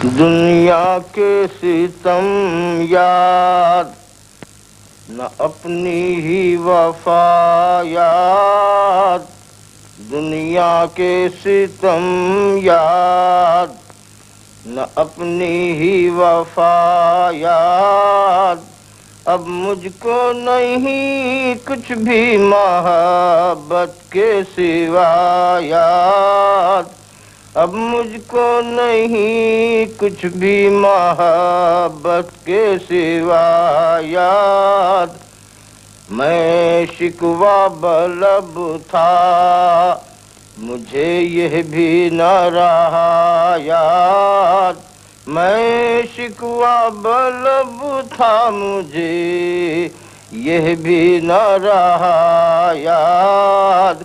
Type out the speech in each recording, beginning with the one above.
دنیا کے ستم یاد نہ اپنی ہی وفا یاد، دنیا کے ستم یاد نہ اپنی ہی وفا یاد، اب مجھ کو نہیں کچھ بھی محبت کے سوا یاد، اب مجھ کو نہیں کچھ بھی محبت کے سوا یاد، میں شکوہ بلب تھا مجھے یہ بھی نہ رہا یاد، میں شکوہ بلب تھا مجھے یہ بھی نہ رہا یاد،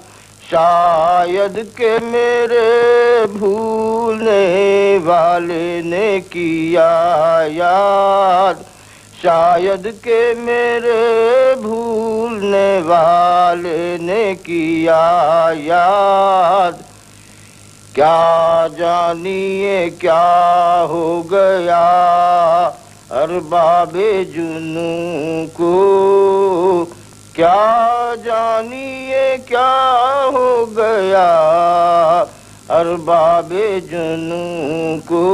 شاید کہ میرے بھولنے والے نے کیا یاد، شاید کہ میرے بھولنے والے نے کیا یاد، کیا جانیے کیا ہو گیا ارباب جنوں کو، کیا جانیے کیا ہو گیا ارباب جنوں کو،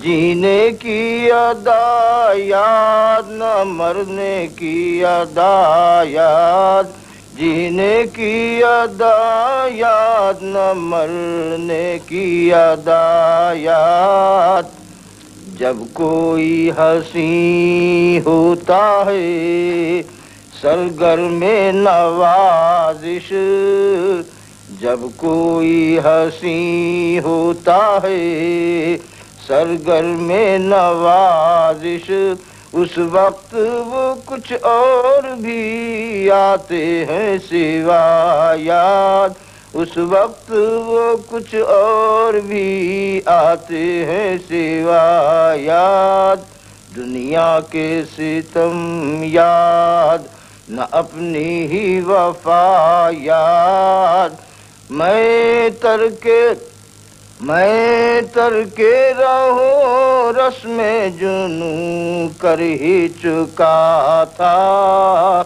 جینے کی ادا یاد نہ مرنے کی ادا یاد، جینے کی ادا یاد نہ مرنے کی ادا یاد، جب کوئی ہنسی ہوتا ہے سرگرم نوازش، جب کوئی ہنسی ہوتا ہے سرگرم نوازش، اس وقت وہ کچھ اور بھی آتے ہیں سوا یاد، اس وقت وہ کچھ اور بھی آتے ہیں سوا یاد، دنیا کے ستم یاد نہ اپنی ہی وفا یاد، میں ترک رہو رسم جنوں کر ہی چکا تھا،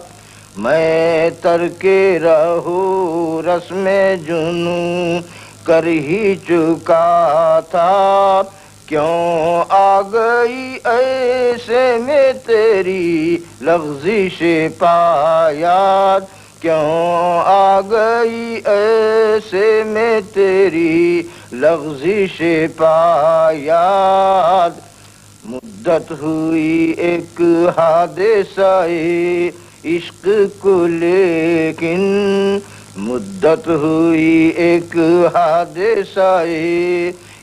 میں ترک رہو رسم جنوں کر ہی چکا تھا، کیوں آ گئی ایسے میں تیری لغزش پا یاد، کیوں آ گئی ایسے میں تیری لغزش پا یاد، مدت ہوئی ایک حادثہ عشق کو لیکن، مدت ہوئی ایک حادثہ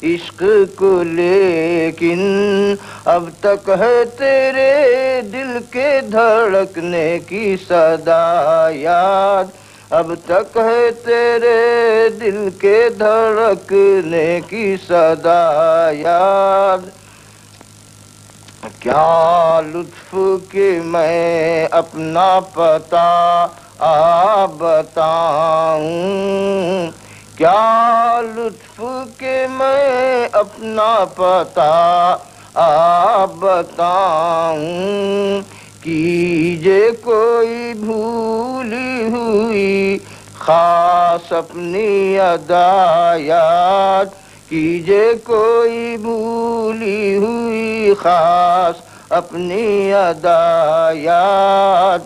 عشق کو لیکن، اب تک ہے تیرے دل کے دھڑکنے کی صدا یاد، اب تک ہے تیرے دل کے دھڑکنے کی صدا یاد، کیا لطف کہ میں اپنا پتہ بتاؤں، کیا لطف کہ میں اپنا پتہ بتاؤں، کیجے کوئی بھولی ہوئی خاص اپنی ادا یاد، کیجے کوئی بھولی ہوئی خاص اپنی ادا یاد،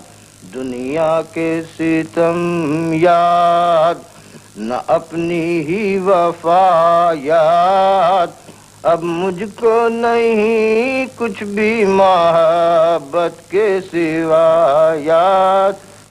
دنیا کے ستم یاد نہ اپنی ہی وفا یاد، اب مجھ کو نہیں کچھ بھی محبت کے سوا یاد،